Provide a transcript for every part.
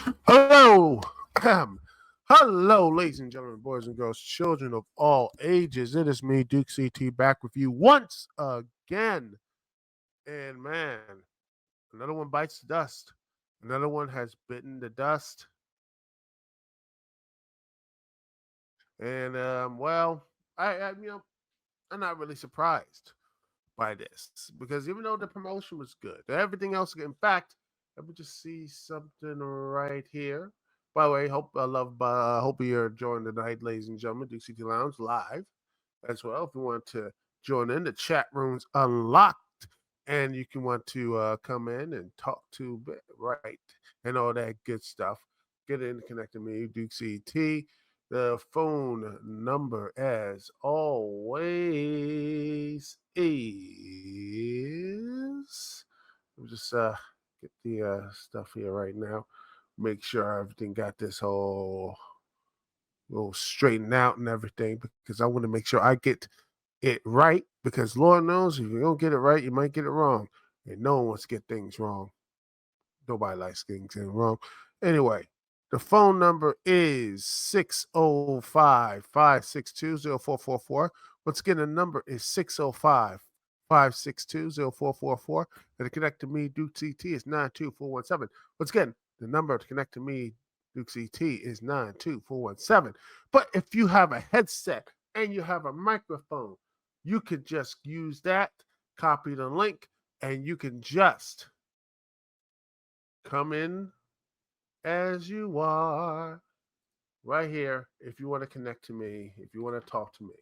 Hello, hello, ladies and gentlemen, boys and girls, children of all ages. It is me, Duke CT, back with you once again. And man, another one bites the dust. Another one has bitten the dust. And I'm not really surprised by this because even though the promotion was good, everything else. In fact, let me just see something right here. By the way, hope you're enjoying the night, ladies and gentlemen. Dukect Lounge live as well. If you want to join in, the chat room's unlocked, and you can want to come in and talk to right and all that good stuff. Get in, connect to me, Duke CT. The phone number, as always, is. Let me just get the stuff here right now. Make sure everything got this whole straightened out and everything because I want to make sure I get it right. Because Lord knows if you don't get it right, you might get it wrong, and no one wants to get things wrong. Nobody likes getting things wrong. Anyway, the phone number is 605-562-0444. Once again, the number is 605-562-0444. And to connect to me, Duke CT, is 92417. Once again, the number to connect to me, Duke CT, is 92417. But if you have a headset and you have a microphone, you could just use that, copy the link, and you can just come in as you are right here if you want to connect to me, if you want to talk to me.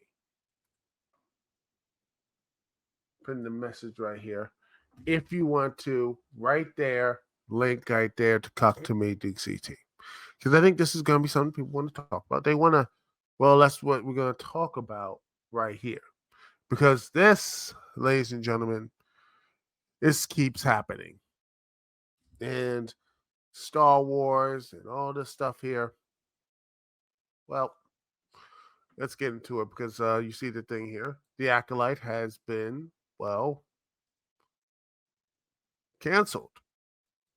Put the message right here. If you want to, right there, link right there to talk to me, Duke CT. Because I think this is going to be something people want to talk about. They want to, well, that's what we're going to talk about right here. Because this, ladies and gentlemen, this keeps happening. And Star Wars and all this stuff here. Well, let's get into it because you see the thing here. The Acolyte has been, well, canceled.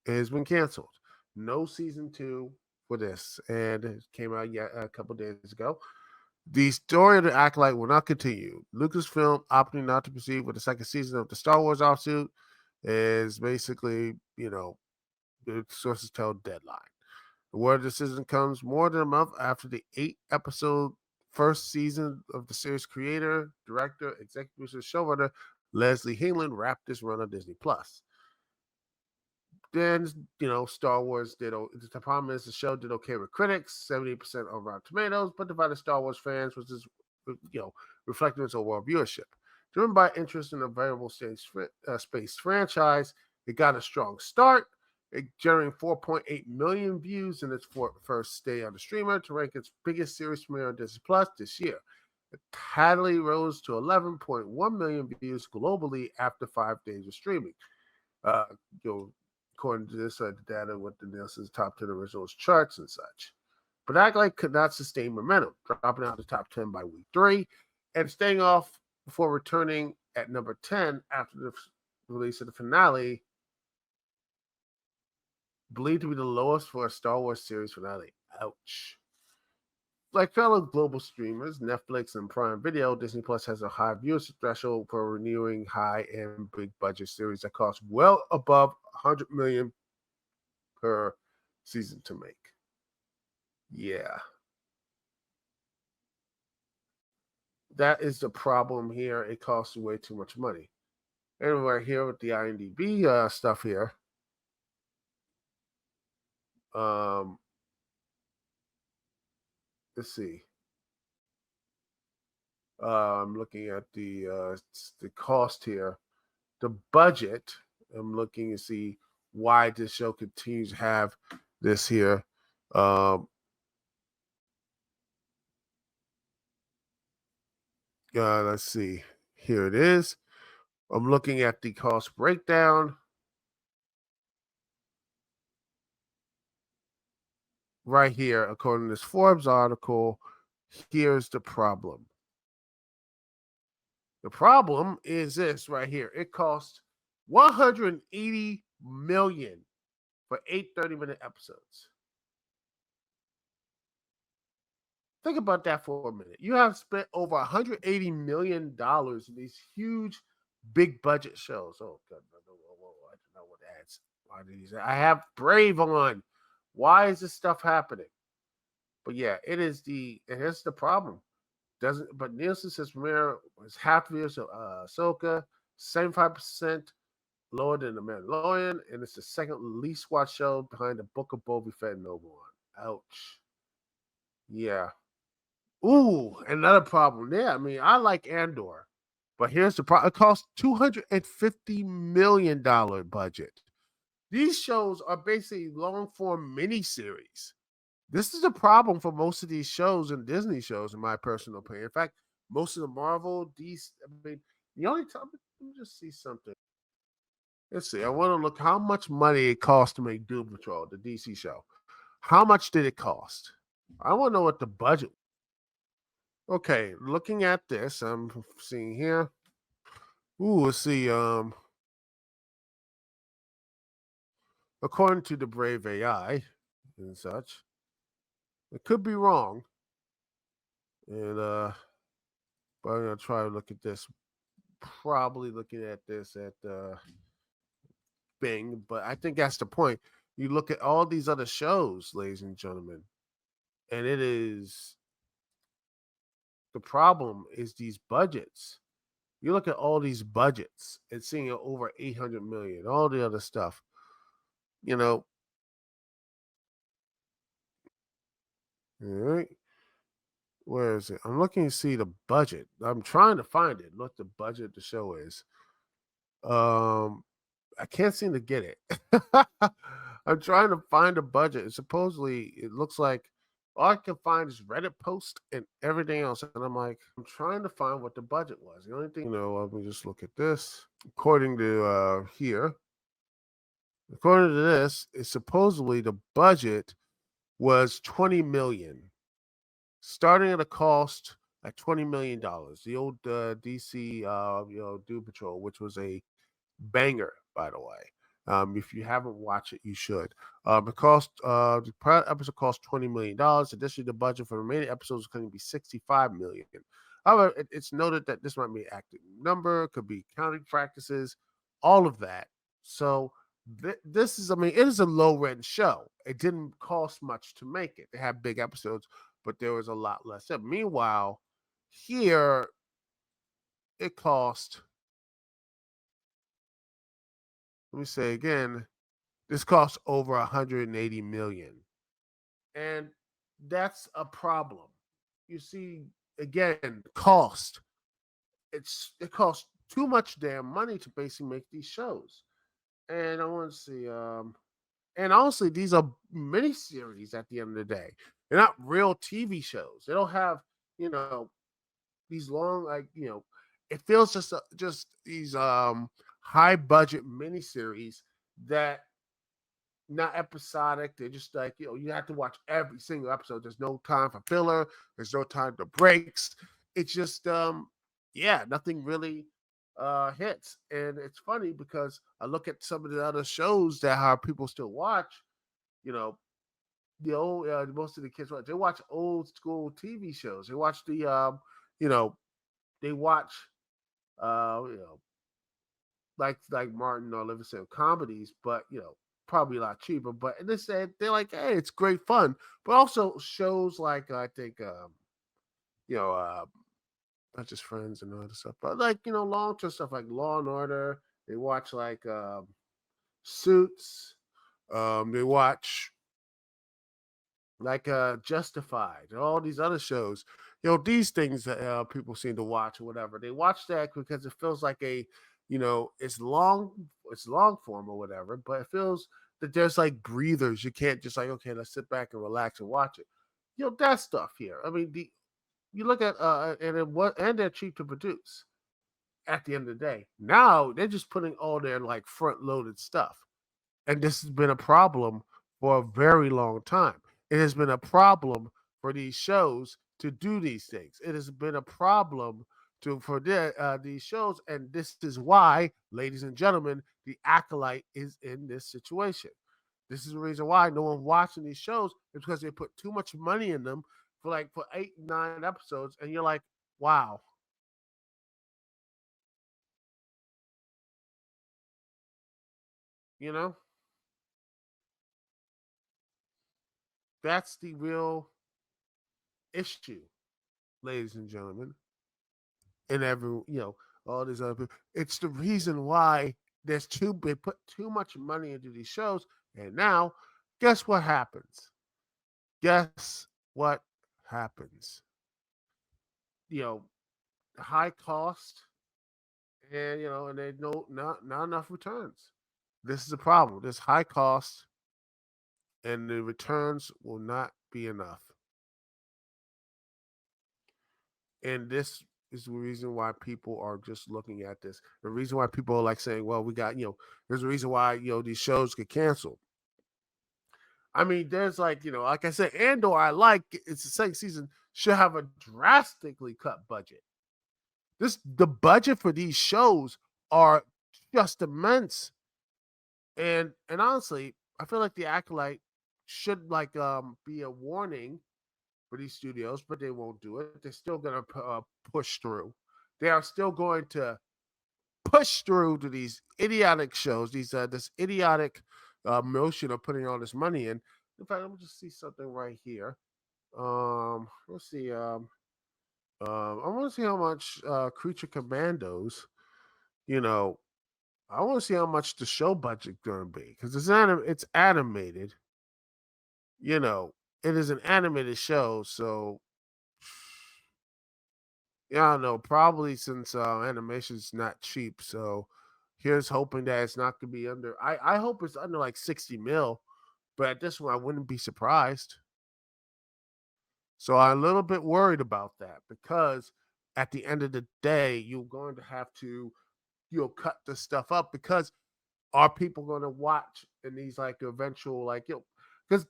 It has been canceled. No season two for this, and it came out yet a couple days ago. The story of the Acolyte will not continue. Lucasfilm opting not to proceed with the second season of the Star Wars offshoot is basically, the sources tell deadline. The word decision comes more than a month after the 8-episode first season of the series creator, director, executive producer, showrunner Leslie Heinlein wrapped this run on Disney Plus. Then, Star Wars did. The problem is the show did okay with critics, 70% on Rotten Tomatoes, but divided Star Wars fans, which is, reflecting its overall viewership. Driven by interest in a variable space franchise, it got a strong start. It generated 4.8 million views in its first day on the streamer to rank its biggest series premiere on Disney Plus this year. It tally rose to 11.1 million views globally after 5 days of streaming. Uh, According to this, the data with the Nielsen's top 10 originals charts and such. But Acolyte could not sustain momentum, dropping out of the top 10 by week 3 and staying off before returning at number 10 after the release of the finale, believed to be the lowest for a Star Wars series finale. Ouch. Like fellow global streamers, Netflix and Prime Video, Disney Plus has a high viewership threshold for renewing high and big budget series that cost well above $100 million per season to make. Yeah. That is the problem here. It costs way too much money. And right here with the IMDb stuff here. Let's see. I'm looking at the cost here, the budget. I'm looking to see why this show continues to have this here. Let's see. Here it is. I'm looking at the cost breakdown. Right here, according to this Forbes article, here's the problem. The problem is this right here. It costs $180 million for 8 30-minute episodes. Think about that for a minute. You have spent over $180 million in these huge, big budget shows. Oh, God, I don't know what ads. Why did these? I have Brave on. Why is this stuff happening? But yeah, it is and here's the problem. Doesn't but Nielsen says Premiere was half the views of Ahsoka, 75% lower than The Mandalorian, and it's the second least watched show behind the Book of Boba Fett and Obi-Wan. Ouch. Yeah. Ooh, another problem there. I mean, I like Andor, but here's the problem. It costs $250 million budget. These shows are basically long form miniseries. This is a problem for most of these shows and Disney shows, in my personal opinion. In fact, most of the Marvel, DC, I mean, the only time, let me just see something. Let's see. I want to look how much money it cost to make Doom Patrol, the DC show. How much did it cost? I want to know what the budget. Okay, looking at this, I'm seeing here. Ooh, let's see. According to the Brave AI and such, it could be wrong. And but I'm gonna try to look at this. Probably looking at this at Bing, but I think that's the point. You look at all these other shows, ladies and gentlemen, and it is the problem is these budgets. You look at all these budgets and seeing over 800 million, all the other stuff. You know, all right. Where is it? I'm looking to see the budget. I'm trying to find it. What the budget of the show is. Um, I can't seem to get it. I'm trying to find a budget. And supposedly, it looks like all I can find is Reddit post and everything else. And I'm like, I'm trying to find what the budget was. The only thing, let me just look at this. According to according to this, it's supposedly the budget was 20 million, starting at a cost at $20 million. The old DC, Doom Patrol, which was a banger, by the way. If you haven't watched it, you should. The prior episode cost $20 million. Additionally, the budget for the remaining episodes is going to be $65 million. However, it's noted that this might be an active number, could be accounting practices, all of that. So this is, I mean, it is a low rent show. It didn't cost much to make it. They have big episodes, but there was a lot less. Meanwhile, here it cost. Let me say again, this costs over 180 million. And that's a problem. You see, again, cost. It costs too much damn money to basically make these shows. And I want to see, and honestly, these are miniseries at the end of the day. They're not real TV shows. They don't have, you know, these long, it feels just these high budget miniseries that not episodic. They're just like, you have to watch every single episode. There's no time for filler. There's no time to breaks. It's just, nothing really hits. And it's funny because I look at some of the other shows that how people still watch. You know, the old most of the kids watch. They watch old school TV shows. They watch you know, they watch uh, you know, like Martin or Livingston comedies, but probably a lot cheaper. But and they said they're like, hey, it's great fun. But also shows like I think you know, not just Friends and all that stuff, but like long term stuff like Law and Order. They watch like Suits. They watch like Justified and all these other shows. These things that people seem to watch or whatever. They watch that because it feels like it's long form or whatever, but it feels that there's like breathers. You can't just like, okay, let's sit back and relax and watch it. That stuff here. I mean, you look at and they're cheap to produce at the end of the day. Now they're just putting all their like front loaded stuff. And this has been a problem for a very long time. It has been a problem for these shows to do these things. It has been a problem for these shows, and this is why, ladies and gentlemen, the Acolyte is in this situation. This is the reason why no one watching these shows is because they put too much money in them. for 8, 9 episodes, and you're like, wow, you know, that's the real issue, ladies and gentlemen, and all these other people. It's the reason why they put too much money into these shows, and now, guess what happens? Guess what happens? You know, high cost, and and they know not enough returns. This is the problem. This high cost, and the returns will not be enough. And this is the reason why people are just looking at this. The reason why people are like saying, well, we got, there's a reason why, these shows get canceled. I mean, there's like, like I said, Andor, it's the second season, should have a drastically cut budget. The budget for these shows are just immense. And honestly, I feel like the Acolyte should be a warning for these studios, but they won't do it. They're still going to push through. They are still going to push through to these idiotic shows, this idiotic motion of putting all this money in. In fact, let me just see something right here. Let's see. I want to see how much Creature Commandos. You know, I want to see how much the show budget going to be because it's animated. You know, it is an animated show, so yeah, I don't know. Probably since animation's not cheap, so here's hoping that it's not gonna be under. I hope it's under like 60 mil, but at this one I wouldn't be surprised. So I'm a little bit worried about that because at the end of the day, you're going to have to cut this stuff up because are people going to watch in these like eventual because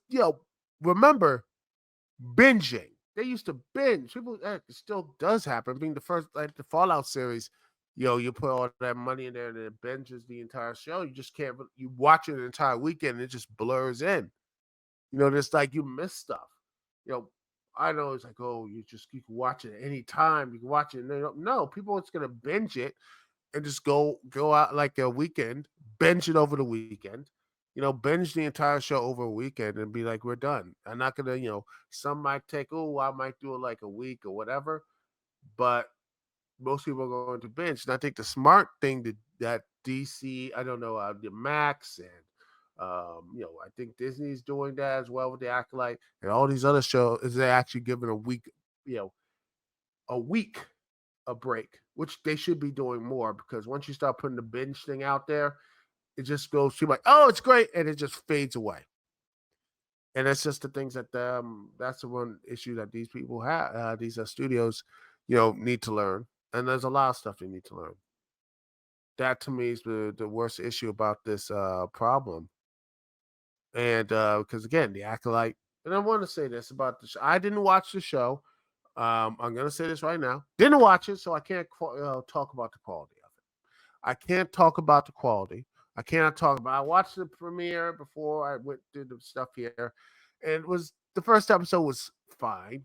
remember binging. They used to binge. People that still does happen. Being the first, like the Fallout series, you put all that money in there and it binges the entire show. You just can't. You watch it an entire weekend and it just blurs in. It's like you miss stuff. You know, I know it's like, oh, you can watch it at any time. You can watch it. And no, people are just gonna binge it and just go out like a weekend, binge it over the weekend. Binge the entire show over a weekend and be like, we're done. I'm not gonna, some might take, oh, I might do it like a week or whatever, but most people are going to binge. And I think the smart thing that DC, I don't know, the Max and I think Disney's doing that as well with the Acolyte and all these other shows is they're actually giving you know, a week a break, which they should be doing more because once you start putting the binge thing out there, it just goes to like, oh, it's great, and it just fades away. And that's just the things that's the one issue that these people have, these studios, need to learn. And there's a lot of stuff they need to learn. That to me is the worst issue about this problem. And because again, the Acolyte, and I want to say this about the show. I didn't watch the show. I'm gonna say this right now. Didn't watch it, so I can't talk about the quality of it. I can't talk about the quality. I cannot talk about. I watched the premiere before I went through the stuff here, and it was the first episode was fine.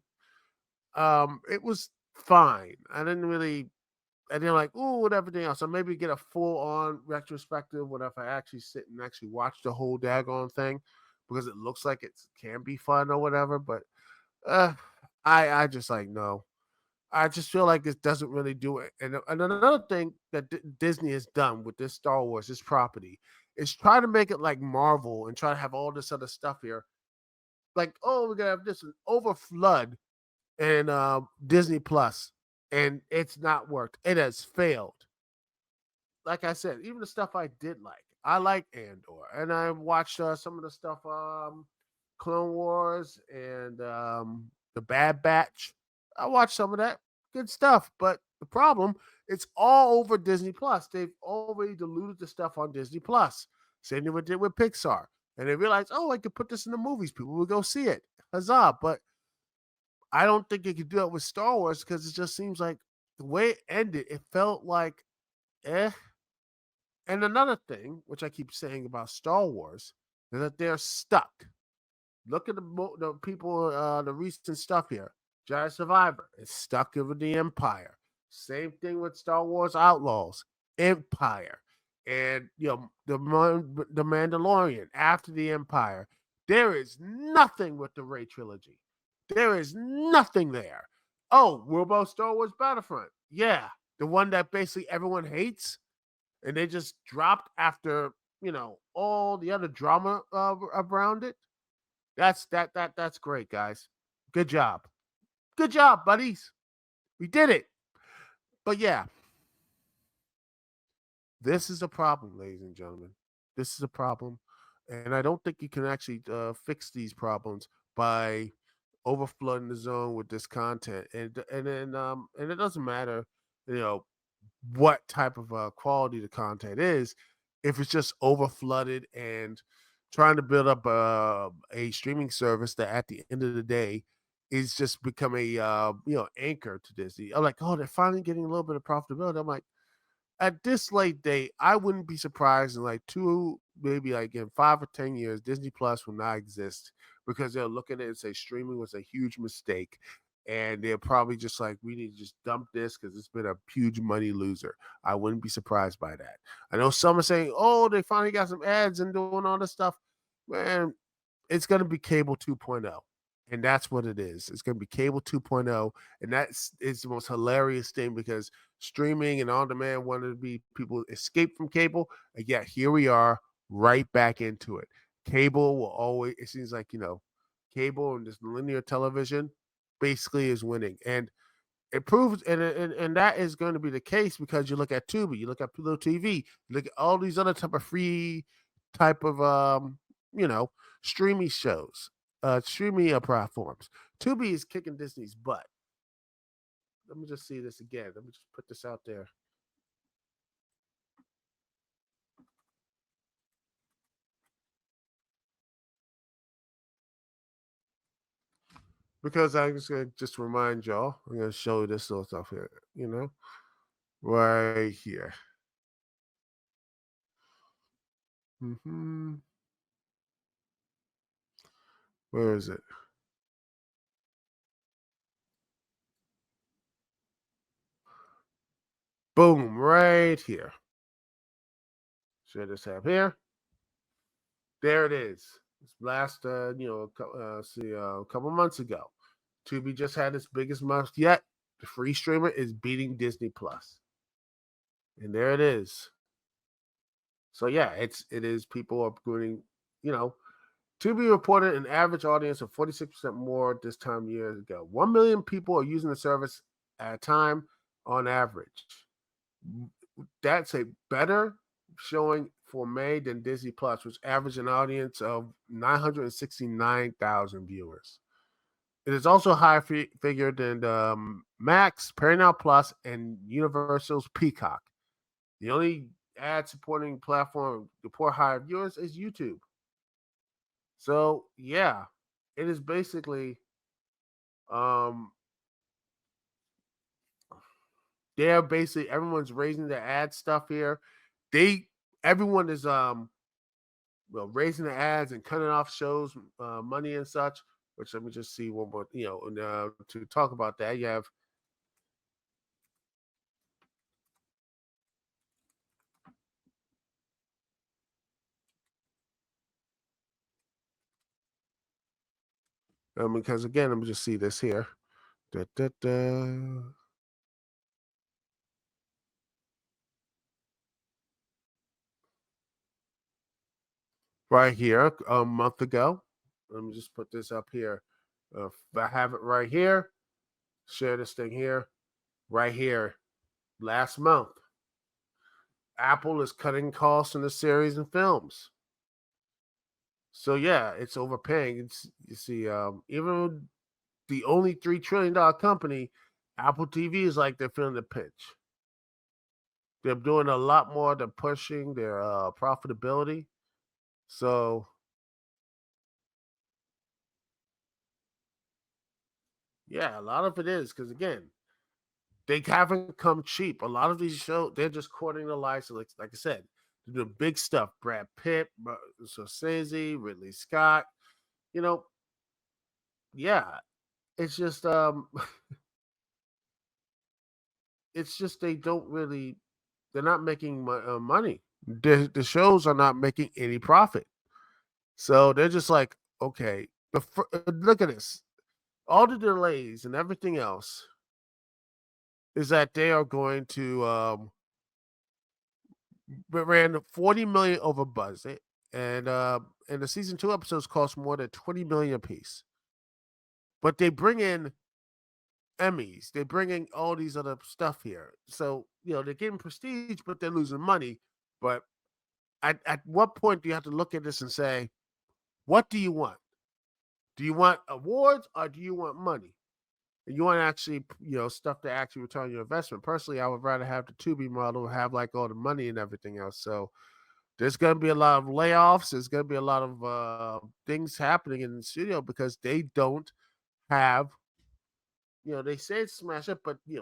It was fine. I didn't like ooh with everything else. So maybe get a full on retrospective. What if I actually sit and actually watch the whole daggone thing because it looks like it can be fun or whatever. But uh, I just like no. I just feel like it doesn't really do it. And another thing that Disney has done with this Star Wars, this property, is try to make it like Marvel and try to have all this other stuff here. Like, oh, we're gonna have this over flood and Disney Plus, and it's not worked. It has failed. Like I said, even the stuff I did like, I like Andor, and I watched some of the stuff, Clone Wars and the Bad Batch. I watched some of that, good stuff. But the problem, it's all over Disney Plus. They've already diluted the stuff on Disney Plus. Same thing did with Pixar, and they realized, oh, I could put this in the movies. People will go see it. Huzzah! But I don't think they could do it with Star Wars because it just seems like the way it ended, it felt like eh. And another thing, which I keep saying about Star Wars, is that they're stuck. Look at the people, the recent stuff here. Giant Survivor is stuck with the Empire. Same thing with Star Wars Outlaws, Empire, and the Mandalorian after the Empire. There is nothing with the Ray trilogy. There is nothing there. Oh, what about Star Wars Battlefront? Yeah, the one that basically everyone hates, and they just dropped after all the other drama around it. That's great, guys. Good job. Good job, buddies. We did it. But yeah, this is a problem, ladies and gentlemen. This is a problem, and I don't think you can actually fix these problems by overflooding the zone with this content. And it doesn't matter, you know, what type of quality the content is, if it's just overflooded and trying to build up a streaming service that at the end of the day is just become a anchor to Disney. I'm like, oh, they're finally getting a little bit of profitability. I'm like, at this late date, I wouldn't be surprised in like two, maybe like in 5 or 10 years, Disney Plus will not exist because they'll look at it and say streaming was a huge mistake. And they're probably just like, we need to just dump this because it's been a huge money loser. I wouldn't be surprised by that. I know some are saying, oh, they finally got some ads and doing all this stuff. Man, it's going to be cable 2.0. And that's what it is. It's going to be cable 2.0. And that's is the most hilarious thing because streaming and on demand wanted to be people escape from cable. And yet here we are right back into it. Cable will always, it seems like, cable and just linear television basically is winning. And it proves, and that is going to be the case because you look at Tubi, you look at Pluto TV, you look at all these other type of free type of you know streaming shows, streaming platforms. Tubi is kicking Disney's butt. Let me just see this again. Let me just put this out there because I'm just gonna just remind y'all. I'm gonna show you this little stuff here. Right here. hmm Where is it? Boom! Right here. Share this tab here. There it is. This last, a couple months ago, Tubi just had its biggest month yet. The free streamer is beating Disney Plus, and there it is. So yeah, it is. People are going, you know, Tubi reported an average audience of 46% more this time years ago. 1 million people are using the service at a time on average. That's a better showing for May than Disney Plus, which averaged an audience of 969,000 viewers. It is also a higher figure than Max, Paramount Plus, and Universal's Peacock. The only ad supporting platform to report higher viewers is YouTube. So yeah, it is basically um they're basically everyone's raising their ad stuff here. They everyone is raising the ads and cutting off shows money and such. Which let me just see one more. And, to talk about that, you have because again, let me just see this here. Da, da, da. Right here, a month ago. Let me just put this up here. I have it right here. Share this thing here, right here. Last month, Apple is cutting costs in the series and films. So yeah, it's overpaying. You see, even the only $3 trillion company, Apple TV is like they're feeling the pinch. They're doing a lot more than pushing their profitability. So yeah, a lot of it is because again, they haven't come cheap. A lot of these shows, they're just courting the likes of, like I said, the big stuff. Brad Pitt, Scorsese, Ridley Scott. yeah, it's just it's just they don't really they're not making money. The shows are not making any profit. So they're just like, okay, look at this. All the delays and everything else is that they are going to ran 40 million over budget, and the season two episodes cost more than 20 million a piece. But they bring in Emmys, they bring in all these other stuff here. So they're getting prestige, but they're losing money. But at what point do you have to look at this and say, what do you want? Do you want awards or do you want money? And you want actually, stuff to actually return your investment. Personally, I would rather have the Tubi model, have like all the money and everything else. So there's going to be a lot of layoffs. There's going to be a lot of things happening in the studio because they don't have, they say it's smash up, but they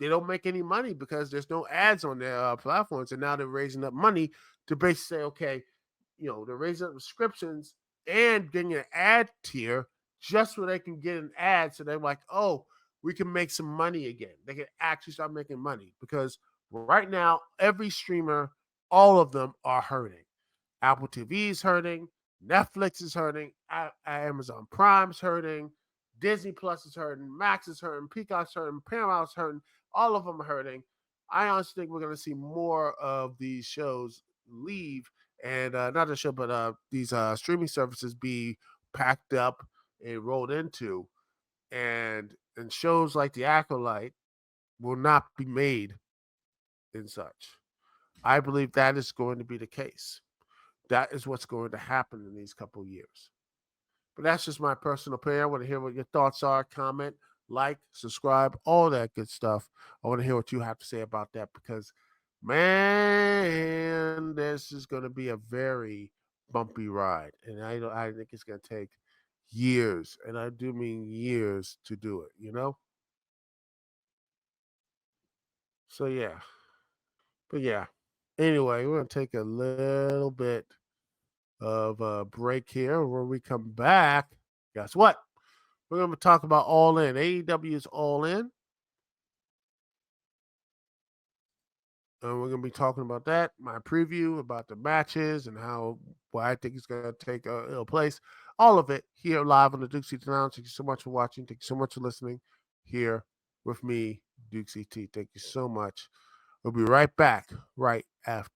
don't make any money because there's no ads on their platforms, and now they're raising up money to basically say, okay, they're raising up subscriptions and getting an ad tier just so they can get an ad. So they're like, oh, we can make some money again. They can actually start making money because right now, every streamer, all of them are hurting. Apple TV is hurting. Netflix is hurting. Amazon Prime's hurting. Disney Plus is hurting. Max is hurting. Peacock's hurting. Paramount's hurting. All of them are hurting. I honestly think we're going to see more of these shows leave, and not the show, but these streaming services be packed up and rolled into, and shows like The Acolyte will not be made in such. I believe that is going to be the case. That is what's going to happen in these couple of years. But that's just my personal opinion. I want to hear what your thoughts are. Comment, like, subscribe, all that good stuff. I want to hear what you have to say about that because, man, this is going to be a very bumpy ride, and I think it's going to take years, and I do mean years to do it. So yeah, but yeah. Anyway, we're gonna take a little bit of a break here. When we come back, guess what? We're going to talk about All In. AEW is All In. And we're going to be talking about that, my preview about the matches and how what I think is going to take place. All of it here live on the Dukect Lounge. Thank you so much for watching. Thank you so much for listening here with me, Dukect. Thank you so much. We'll be right back right after.